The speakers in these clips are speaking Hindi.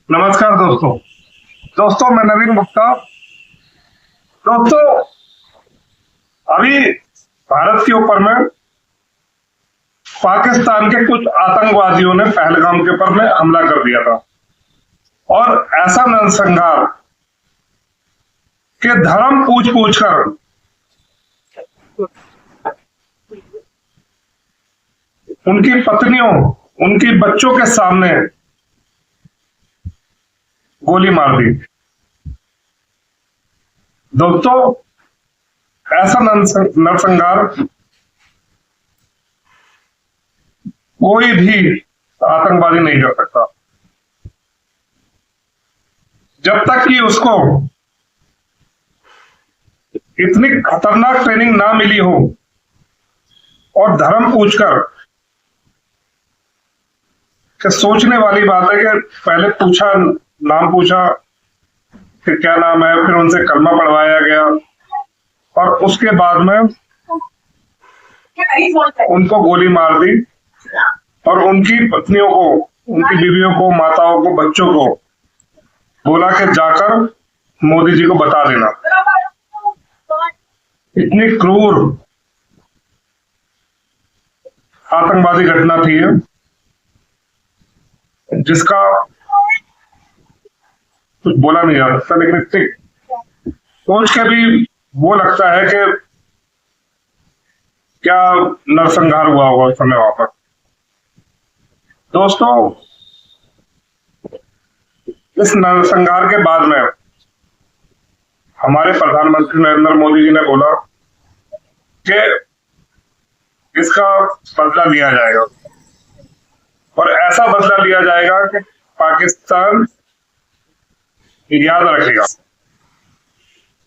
नमस्कार दोस्तों। मैं नवीन गुप्ता। दोस्तों, अभी भारत के ऊपर में पाकिस्तान के कुछ आतंकवादियों ने पहलगाम के ऊपर में हमला कर दिया था और ऐसा नरसंहार कि धर्म पूछ पूछ कर उनकी पत्नियों, उनकी बच्चों के सामने गोली मार दी। दोस्तों, ऐसा नरसंहार कोई भी आतंकवादी नहीं कर सकता जब तक कि उसको इतनी खतरनाक ट्रेनिंग ना मिली हो और धर्म पूछकर कि सोचने वाली बात है कि पहले पूछा, नाम पूछा, फिर क्या नाम है, फिर उनसे कलमा पढ़वाया गया और उसके बाद में उनको गोली मार दी और उनकी पत्नियों को, उनकी बीवियों को, माताओं को, बच्चों को बोला कि जाकर मोदी जी को बता देना। इतनी क्रूर आतंकवादी घटना थी जिसका कुछ बोला नहीं जा सकता, लेकिन इतनी सोच के भी वो लगता है कि क्या नरसंहार हुआ होगा उस समय वहां पर। दोस्तों, इस नरसंहार के बाद में हमारे प्रधानमंत्री नरेंद्र मोदी जी ने बोला कि इसका बदला लिया जाएगा और ऐसा बदला लिया जाएगा कि पाकिस्तान याद रखेगा।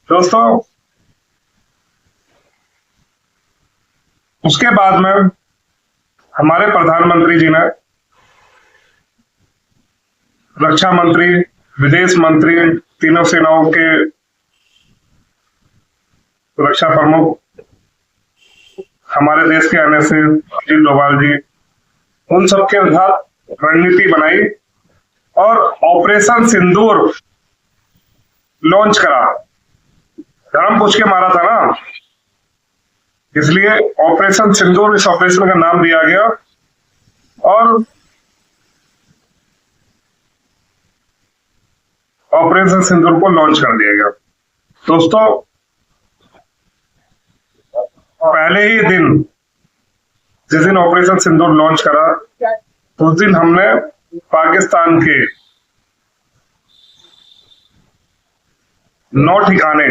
दोस्तों, उसके बाद में हमारे प्रधानमंत्री जी ने रक्षा मंत्री, विदेश मंत्री, तीनों सेनाओं के रक्षा प्रमुख, हमारे देश के एनएसए अजीत डोभाल जी, उन सबके साथ रणनीति बनाई और ऑपरेशन सिंदूर लॉन्च करा। धर्म पूछ के मारा था ना, इसलिए ऑपरेशन सिंदूर इस ऑपरेशन का नाम दिया गया और ऑपरेशन सिंदूर को लॉन्च कर दिया गया। दोस्तों, पहले ही दिन, जिस दिन ऑपरेशन सिंदूर लॉन्च करा, उस दिन हमने पाकिस्तान के 9 ठिकाने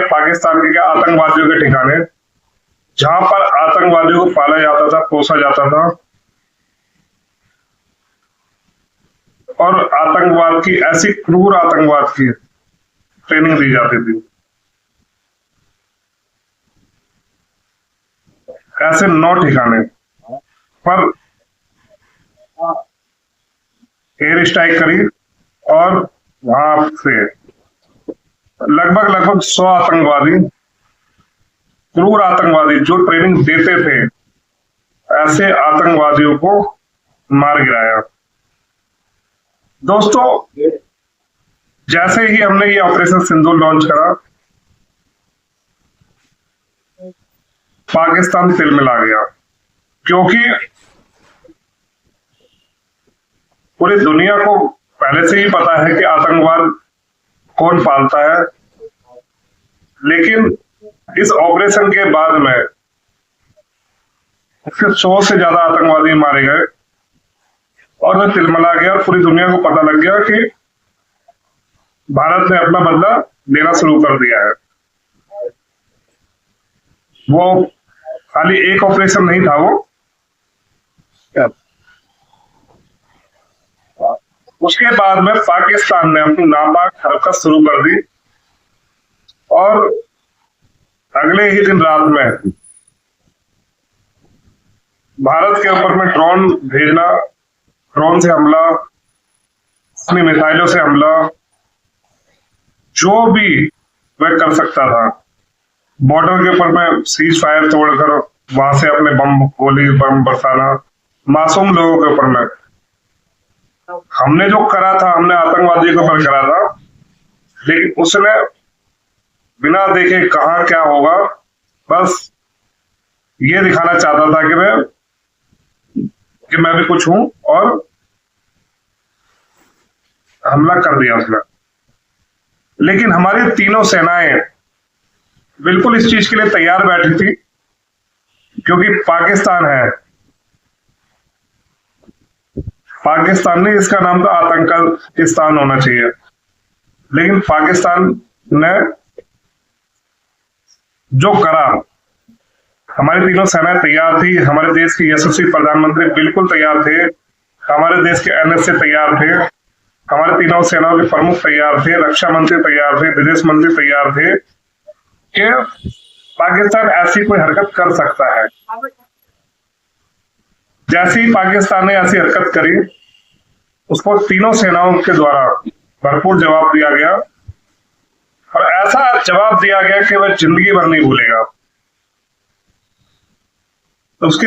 पाकिस्तान के आतंकवादियों के ठिकाने, जहां पर आतंकवादियों को पाला जाता था, पोसा जाता था और आतंकवाद की, ऐसी क्रूर आतंकवाद की ट्रेनिंग दी जाती थी, ऐसे 9 ठिकाने पर एयर स्ट्राइक करी और वहां से लगभग 100 आतंकवादी, क्रूर आतंकवादी जो ट्रेनिंग देते थे, ऐसे आतंकवादियों को मार गिराया। दोस्तों, जैसे ही हमने ये ऑपरेशन सिंदूर लॉन्च करा, पाकिस्तान तिलमिला गया, क्योंकि पूरी दुनिया को पहले से ही पता है कि आतंकवाद कौन पालता है, लेकिन इस ऑपरेशन के बाद में इसके 100 से ज्यादा आतंकवादी मारे गए और वह तिलमिला गया और पूरी दुनिया को पता लग गया कि भारत ने अपना बदला लेना शुरू कर दिया है। वो खाली एक ऑपरेशन नहीं था, वो उसके बाद में पाकिस्तान ने अपनी नापाक हरकत शुरू कर दी और अगले ही दिन रात में भारत के ऊपर में ड्रोन भेजना, ड्रोन से हमला, अपनी मिसाइलों से हमला, जो भी वह कर सकता था, बॉर्डर के ऊपर में सीज फायर तोड़कर वहां से अपने बम, गोली बम बरसाना, मासूम लोगों के ऊपर में हमने जो करा था, हमने आतंकवादी के ऊपर करा था, लेकिन उसने बिना देखे कहा क्या होगा, बस ये दिखाना चाहता था कि मैं भी कुछ हूं, और हमला कर दिया उसने। लेकिन हमारी तीनों सेनाएं बिल्कुल इस चीज के लिए तैयार बैठी थी, क्योंकि पाकिस्तान है, पाकिस्तान नहीं, इसका नाम तो आतंकिस्तान होना चाहिए, लेकिन पाकिस्तान ने जो करा, हमारी तीनों सेनाएं तैयार थी, हमारे देश के यशस्वी प्रधानमंत्री बिल्कुल तैयार थे, हमारे देश के एनएसए तैयार थे, हमारे तीनों सेनाओं के प्रमुख तैयार थे, रक्षा मंत्री तैयार थे, विदेश मंत्री तैयार थे कि पाकिस्तान ऐसी कोई हरकत कर सकता है। जैसे ही पाकिस्तान ने ऐसी हरकत करी, उसको तीनों सेनाओं के द्वारा भरपूर जवाब दिया गया, और ऐसा जवाब दिया गया कि वह जिंदगी भर नहीं भूलेगा। तो उसके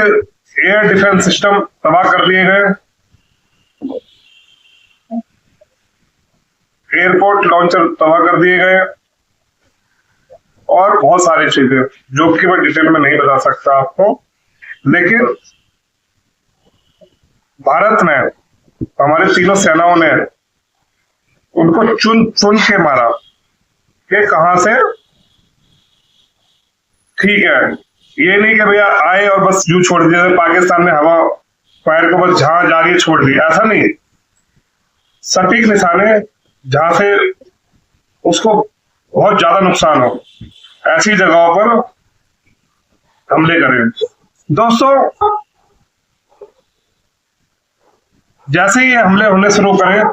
एयर डिफेंस सिस्टम तबाह कर दिए गए, एयरपोर्ट लॉन्चर तबाह कर दिए गए, और बहुत सारी चीजें जो कि मैं डिटेल में नहीं बता सकता आपको। लेकिन भारत ने, हमारे तीनों सेनाओं ने उनको चुन चुन के मारा कि कहां से। ठीक है, ये नहीं कि भैया आए और बस यूं छोड़ दिया, पाकिस्तान ने हवा फायर को बस जहां जा रही छोड़ दी, ऐसा नहीं। सटीक निशाने जहां से उसको बहुत ज्यादा नुकसान हो, ऐसी जगहों पर हमले करें। दोस्तों, जैसे ही हमले होने शुरू करें,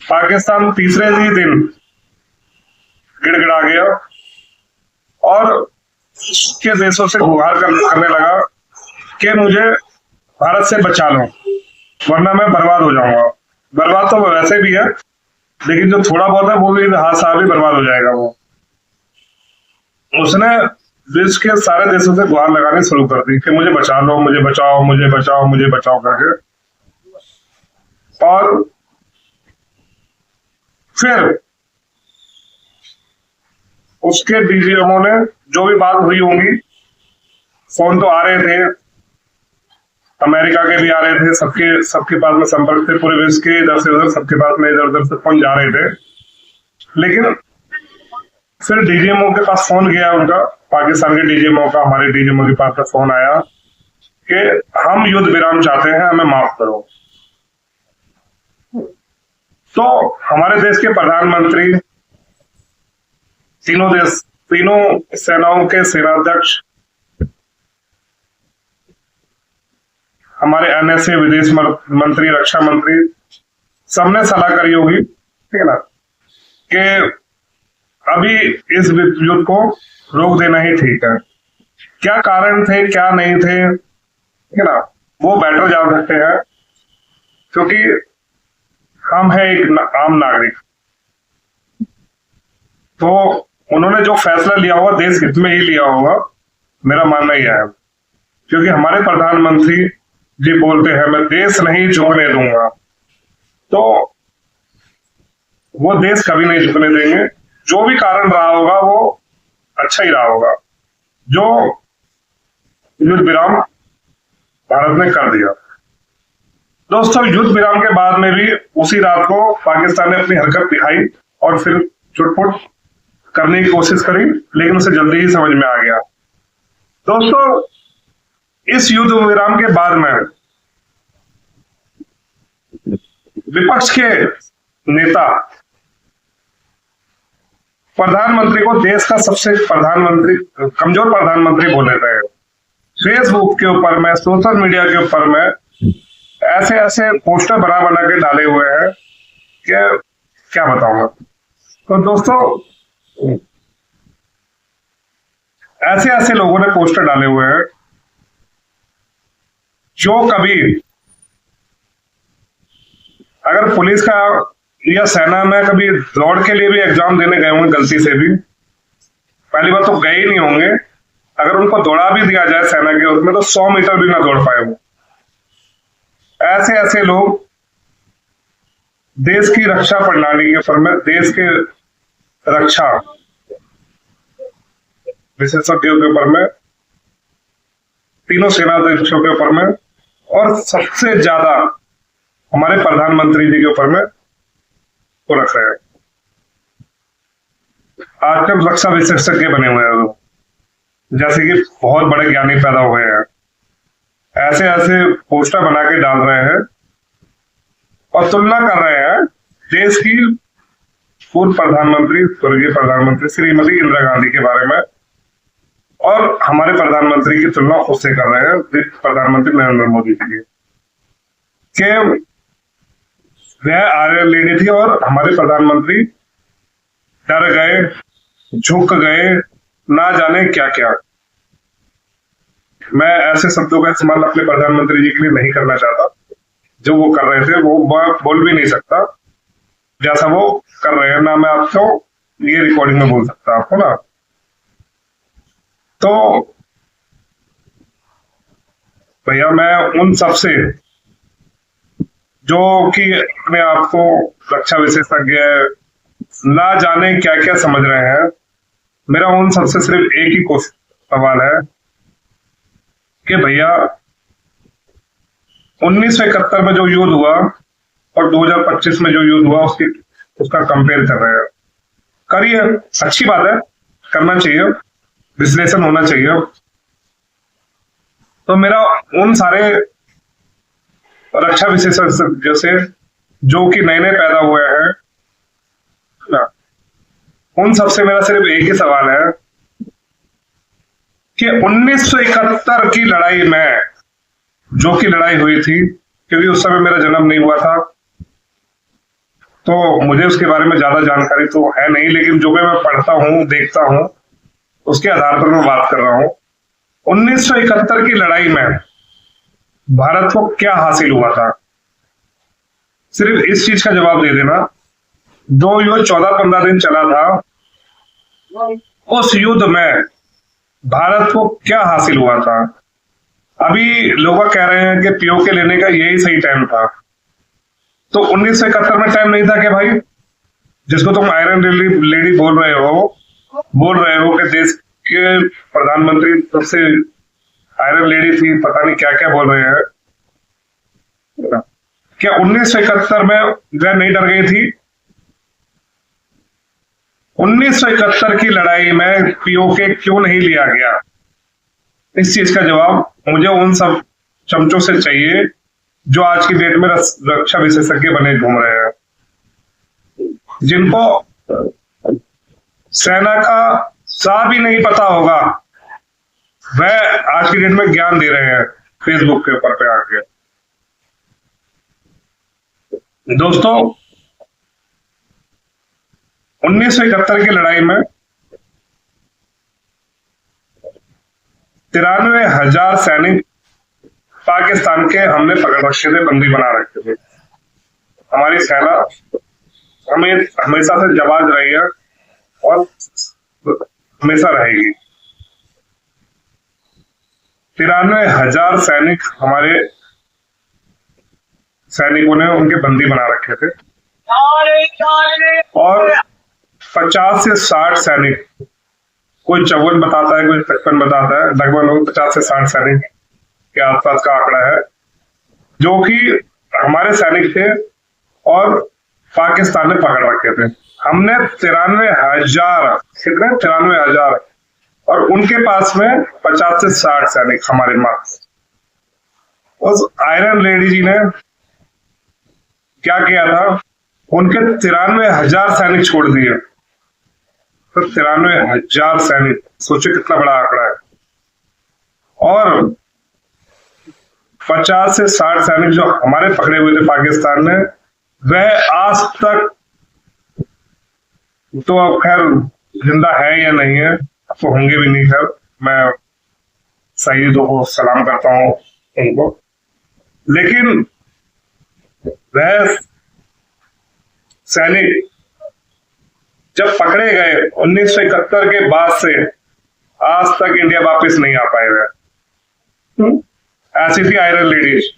पाकिस्तान तीसरे ही दिन गिड़गिड़ा गया और के देशों से गुहार करने लगा कि मुझे भारत से बचा लो, वरना मैं बर्बाद हो जाऊंगा। बर्बाद तो वैसे भी है, लेकिन जो थोड़ा बहुत है वो भी हादसा भी बर्बाद हो जाएगा। वो उसने विश्व के सारे देशों से गुहार लगानी शुरू कर दी कि मुझे बचा लो, मुझे बचाओ, मुझे बचाओ, मुझे बचाओ करके। और फिर उसके डीजीएमओ ने जो भी बात हुई होंगी, फोन तो आ रहे थे, अमेरिका के भी आ रहे थे, सबके पास में संपर्क थे, पूरे विश्व के इधर से उधर सबके पास में इधर उधर से फोन जा रहे थे। लेकिन फिर डीजीएमओ के पास फोन गया उनका, पाकिस्तान के डीजीएमओ का, हमारे डीजीएमओ के पास में फोन आया कि हम युद्ध विराम चाहते हैं, हमें माफ करो। तो हमारे देश के प्रधानमंत्री, तीनों सेनाओं के सेनाध्यक्ष, हमारे एनएसए, विदेश मंत्री, रक्षा मंत्री, सबने सलाह करी होगी, ठीक है ना, कि अभी इस युद्ध को रोक देना ही ठीक है। क्या कारण थे, क्या नहीं थे, ठीक है ना, वो बेटर जान सकते हैं, क्योंकि हम है एक आम नागरिक। तो उन्होंने जो फैसला लिया होगा देश हित में ही लिया होगा, मेरा मानना यह है। क्योंकि हमारे प्रधानमंत्री जी बोलते हैं मैं देश नहीं झुकने दूंगा, तो वो देश कभी नहीं झुकने देंगे। जो भी कारण रहा होगा वो अच्छा ही रहा होगा, जो युद्ध विराम भारत ने कर दिया। दोस्तों, युद्ध विराम के बाद में भी उसी रात को पाकिस्तान ने अपनी हरकत दिखाई और फिर चुटपुट करने की कोशिश करी, लेकिन उसे जल्दी ही समझ में आ गया। दोस्तों, इस युद्ध विराम के बाद में विपक्ष के नेता प्रधानमंत्री को देश का सबसे कमजोर प्रधानमंत्री बोले गए। फेसबुक के ऊपर में, सोशल मीडिया के ऊपर में ऐसे ऐसे पोस्टर बना बना के डाले हुए हैं कि क्या बताऊंगा। तो दोस्तों, ऐसे ऐसे लोगों ने पोस्टर डाले हुए हैं जो कभी अगर पुलिस का या सेना में कभी दौड़ के लिए भी एग्जाम देने गए होंगे गलती से भी, पहली बार तो गए ही नहीं होंगे। अगर उनको दौड़ा भी दिया जाए सेना के उसमें, तो 100 मीटर भी ना दौड़ पाए वो। ऐसे ऐसे लोग देश की रक्षा प्रणाली के ऊपर में, देश के रक्षा विशेषज्ञों के ऊपर में, तीनों सेनाध्यक्षों के ऊपर में, और सबसे ज्यादा हमारे प्रधानमंत्री जी के ऊपर में वो रख रहे हैं। आजकल रक्षा विशेषज्ञ बने हुए हैं, जैसे कि बहुत बड़े ज्ञानी पैदा हुए हैं, ऐसे ऐसे पोस्टर बना के डाल रहे हैं और तुलना कर रहे हैं देश की पूर्व प्रधानमंत्री, स्वर्गीय प्रधानमंत्री श्रीमती इंदिरा गांधी के बारे में, और हमारे प्रधानमंत्री की तुलना उससे कर रहे हैं, प्रधानमंत्री नरेंद्र मोदी जी के वह आर्यन लेडी थी और हमारे प्रधानमंत्री डर गए, झुक गए, ना जाने क्या क्या। मैं ऐसे शब्दों का इस्तेमाल अपने प्रधानमंत्री जी के लिए नहीं करना चाहता। जो वो कर रहे थे वो बोल भी नहीं सकता जैसा वो कर रहे हैं, ना मैं आपको ये रिकॉर्डिंग में बोल सकता आपको ना। तो भैया मैं उन सबसे जो कि अपने आप को रक्षा विशेषज्ञ ना जाने क्या क्या समझ रहे हैं, मेरा उन सबसे सिर्फ एक ही सवाल है कि भैया 1971 में जो युद्ध हुआ और 2025 में जो युद्ध हुआ उसका कंपेयर कर रहे हैं। करिए, अच्छी बात है, करना चाहिए, विश्लेषण होना चाहिए। तो मेरा उन सारे रक्षा विशेषज्ञों से जो कि नए नए पैदा हुए हैं, उन सबसे मेरा सिर्फ एक ही सवाल है कि 1971 की लड़ाई में जो कि लड़ाई हुई थी, क्योंकि उस समय मेरा जन्म नहीं हुआ था तो मुझे उसके बारे में ज्यादा जानकारी तो है नहीं, लेकिन जो मैं पढ़ता हूं, देखता हूं, उसके आधार पर मैं बात कर रहा हूं। 1971 की लड़ाई में भारत को क्या हासिल हुआ था, सिर्फ इस चीज का जवाब दे देना। जो युद्ध 14-15 दिन चला था, उस युद्ध में भारत को क्या हासिल हुआ था। अभी लोग कह रहे हैं कि पीओके लेने का यही सही टाइम था, तो 1971 में टाइम नहीं था क्या भाई? जिसको तुम आयरन लेडी बोल रहे हो कि देश के प्रधानमंत्री सबसे आयरन लेडी थी, पता नहीं क्या क्या बोल रहे हैं। क्या 1971 में वह नहीं डर गई थी? 1971 की लड़ाई में पीओके क्यों नहीं लिया गया? इस चीज का जवाब मुझे उन सब चमचों से चाहिए जो आज की डेट में रक्षा विशेषज्ञ बने घूम रहे हैं, जिनको सेना का सा भी नहीं पता होगा, वह आज की डेट में ज्ञान दे रहे हैं फेसबुक के ऊपर पे आके। दोस्तों, 1971 की लड़ाई में 93,000 सैनिक पाकिस्तान के हमने पकड़ रखे थे, बंदी बना रखे थे। हमारी सेना हमें हमेशा से जाबाज रही है और हमेशा रहेगी। 93,000 सैनिक हमारे सैनिकों ने उनके बंदी बना रखे थे और 50 से 60 सैनिक, कोई 54 बताता है, कोई 55 बताता है, लगभग 50 से 60 सैनिक के आसपास का आंकड़ा है जो कि हमारे सैनिक थे और पाकिस्तान ने पकड़ रखे थे। हमने 93,000, कितने 93,000, और उनके पास में 50 से 60 सैनिक हमारे पास। उस आयरन लेडी जी ने क्या किया था, उनके 93,000 सैनिक छोड़ दिए। तो 93,000 सैनिक, सोचो कितना बड़ा आंकड़ा है। और 50 से 60 सैनिक जो हमारे पकड़े हुए थे पाकिस्तान ने, वह आज तक तो अब खैर जिंदा है या नहीं है, अब तो होंगे भी नहीं। खैर मैं शहीदों को सलाम करता हूँ उनको, लेकिन वह सैनिक जब पकड़े गए 1971 के बाद से आज तक इंडिया वापस नहीं आ पाए हुए। ऐसी थी आयरन लेडीज।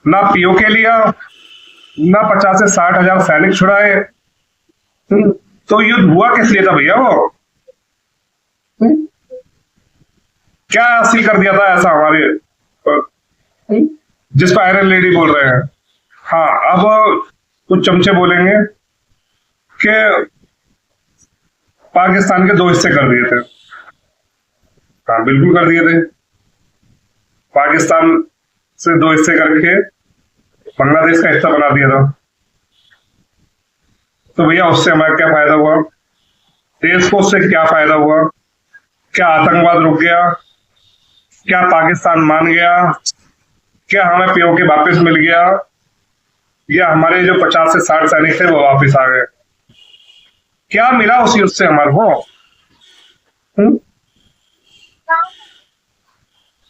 ना पीओके लिया, ना 50 से 60 हजार सैनिक छुड़ाए। तो युद्ध हुआ किस लिए था भैया? वो क्या हासिल कर दिया था ऐसा हमारे जिस पर आयरन लेडी बोल रहे हैं? हाँ, अब कुछ चमचे बोलेंगे कि पाकिस्तान के 2 हिस्से कर दिए थे। हाँ, बिल्कुल कर दिए थे। पाकिस्तान से 2 हिस्से करके बांग्लादेश का हिस्सा बना दिया था। तो भैया उससे हमारा क्या फायदा हुआ? देश को उससे क्या फायदा हुआ? क्या आतंकवाद रुक गया? क्या पाकिस्तान मान गया? क्या हमें पीओके वापस मिल गया? या हमारे जो 50 से 60 सैनिक थे वो वापस आ गए? क्या मिला उस युद्ध से हमारे को?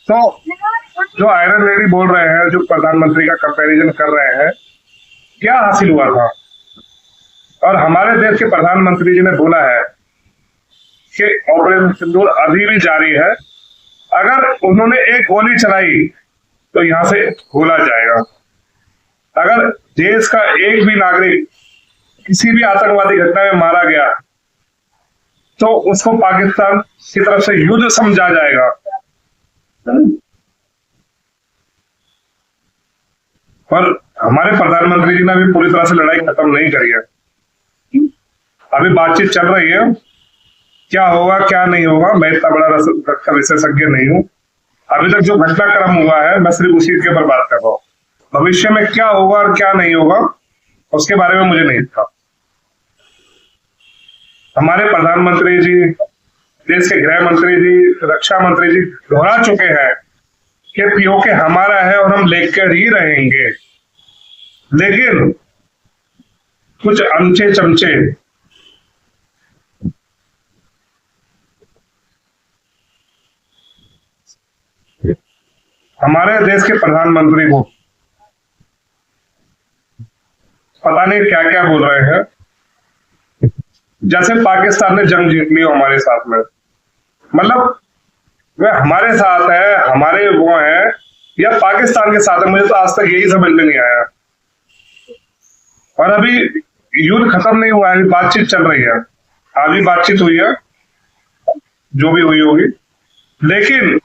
तो जो आयरन लेडी बोल रहे हैं, जो प्रधानमंत्री का कंपैरिजन कर रहे हैं, क्या हासिल हुआ था? और हमारे देश के प्रधानमंत्री जी ने बोला है कि ऑपरेशन सिंदूर अभी भी जारी है। अगर उन्होंने एक गोली चलाई तो यहां से खोला जाएगा। अगर देश का एक भी नागरिक किसी भी आतंकवादी घटना में मारा गया तो उसको पाकिस्तान की तरफ से युद्ध समझा जाएगा। पर हमारे प्रधानमंत्री जी ने अभी पूरी तरह से लड़ाई खत्म नहीं करी है। अभी बातचीत चल रही है, क्या होगा क्या नहीं होगा मैं इतना बड़ा रक्षा विशेषज्ञ नहीं हूं। अभी तक जो घटनाक्रम हुआ है मैं सिर्फ उसी के ऊपर बात कर रहा हूं। भविष्य में क्या होगा और क्या नहीं होगा उसके बारे में मुझे नहीं था। हमारे प्रधानमंत्री जी, देश के गृह मंत्री जी, रक्षा मंत्री जी दोहरा चुके हैं कि पीओके हमारा है और हम लेकर ही रहेंगे। लेकिन कुछ अमचे चमचे हमारे देश के प्रधानमंत्री को पता नहीं क्या क्या बोल रहे हैं, जैसे पाकिस्तान ने जंग जीत ली हमारे साथ में। मतलब वे हमारे साथ है, हमारे वो है, या पाकिस्तान के साथ है, मुझे तो आज तक यही समझ में नहीं आया। और अभी युद्ध खत्म नहीं हुआ है, अभी बातचीत चल रही है। अभी बातचीत हुई है, जो भी हुई होगी। लेकिन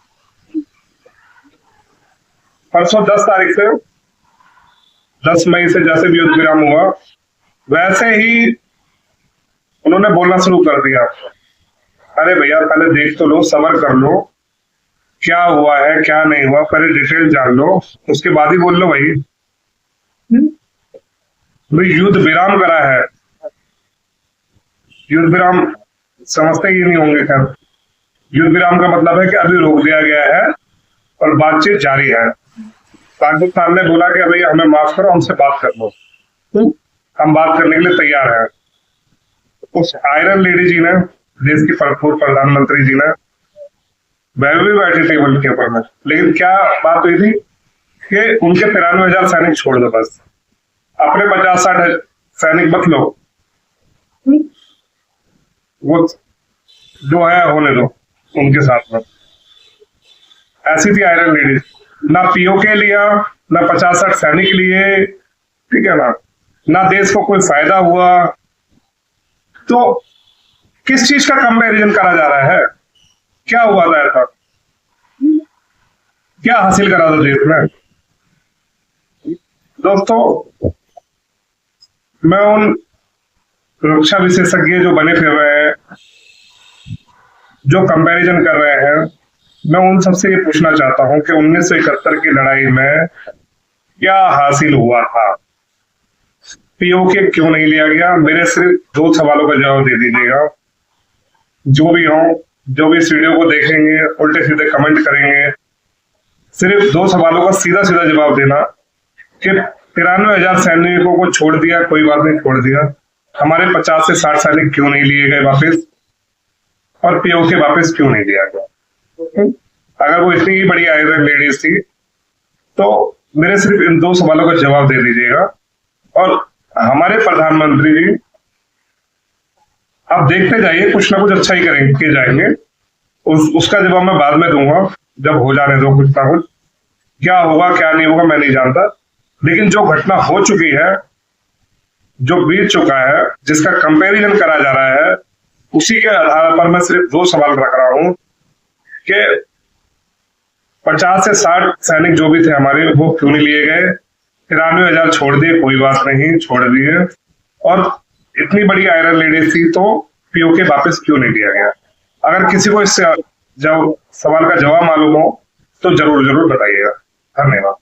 परसों 10 तारीख से 10 मई से जैसे भी युद्ध विराम हुआ वैसे ही उन्होंने बोलना शुरू कर दिया, अरे भैया पहले देख तो लो, सब्र कर लो, क्या हुआ है क्या नहीं हुआ पहले डिटेल जान लो, उसके बाद ही बोल लो। भाई युद्ध विराम करा है, युद्ध विराम समझते ही नहीं होंगे। खैर, युद्ध विराम का मतलब है कि अभी रोक दिया गया है और बातचीत जारी है। पाकिस्तान ने बोला कि भाई हमें माफ करो, हमसे बात कर लो, हम बात करने के लिए तैयार हैं। उस आयरन लेडी जी ने, देश की पूर्व प्रधानमंत्री जी ने, वह भी बैठी टेबल के ऊपर में, लेकिन क्या बात हुई थी कि उनके 93,000 सैनिक छोड़ दो, बस अपने 50-60 सैनिक मत लो, वो जो है होने दो उनके साथ में। ऐसी थी आयरन लेडी। ना पीओके लिया, ना 50-60 सैनिक लिए, ठीक है ना देश को कोई फायदा हुआ। तो किस चीज का कंपैरिजन करा जा रहा है? क्या हुआ था ऐसा? क्या हासिल करा था देश में? दोस्तों, मैं उन रक्षा विशेषज्ञ जो बने फिर रहे हैं, जो कंपैरिजन कर रहे हैं, मैं उन सबसे ये पूछना चाहता हूं कि 1971 की लड़ाई में क्या हासिल हुआ था? पीओके क्यों नहीं लिया गया? मेरे सिर्फ 2 सवालों का जवाब दे दीजिएगा। जो भी हो, जो भी इस वीडियो को देखेंगे, उल्टे सीधे कमेंट करेंगे, सिर्फ 2 सवालों का सीधा सीधा जवाब देना कि 93,000 सैनिकों को छोड़ दिया, कोई बात नहीं, छोड़ दिया, हमारे 50 से 60 सैनिक क्यों नहीं लिए गए वापस, और पीओके वापस क्यों नहीं लिया गया? अगर वो इतनी ही बड़ी आयरन लेडीज थी तो मेरे सिर्फ इन 2 सवालों का जवाब दे दीजिएगा। और हमारे प्रधानमंत्री जी, आप देखते जाइए, कुछ ना कुछ अच्छा ही करेंगे जाएंगे। उसका जवाब मैं बाद में दूंगा, जब हो जाने दो कुछ ना कुछ। क्या होगा क्या नहीं होगा मैं नहीं जानता, लेकिन जो घटना हो चुकी है, जो बीत चुका है, जिसका कंपैरिजन करा जा रहा है, उसी के आधार पर मैं सिर्फ 2 सवाल रख रहा हूं कि 50 से 60 सैनिक जो भी थे हमारे, वो क्यों नहीं लिए गए? 93,000 छोड़ दिए, कोई बात नहीं, छोड़ दिए। और इतनी बड़ी आयरन लेडी थी तो पीओके वापस क्यों नहीं दिया गया? अगर किसी को इससे जब सवाल का जवाब मालूम हो तो जरूर जरूर बताइएगा। धन्यवाद।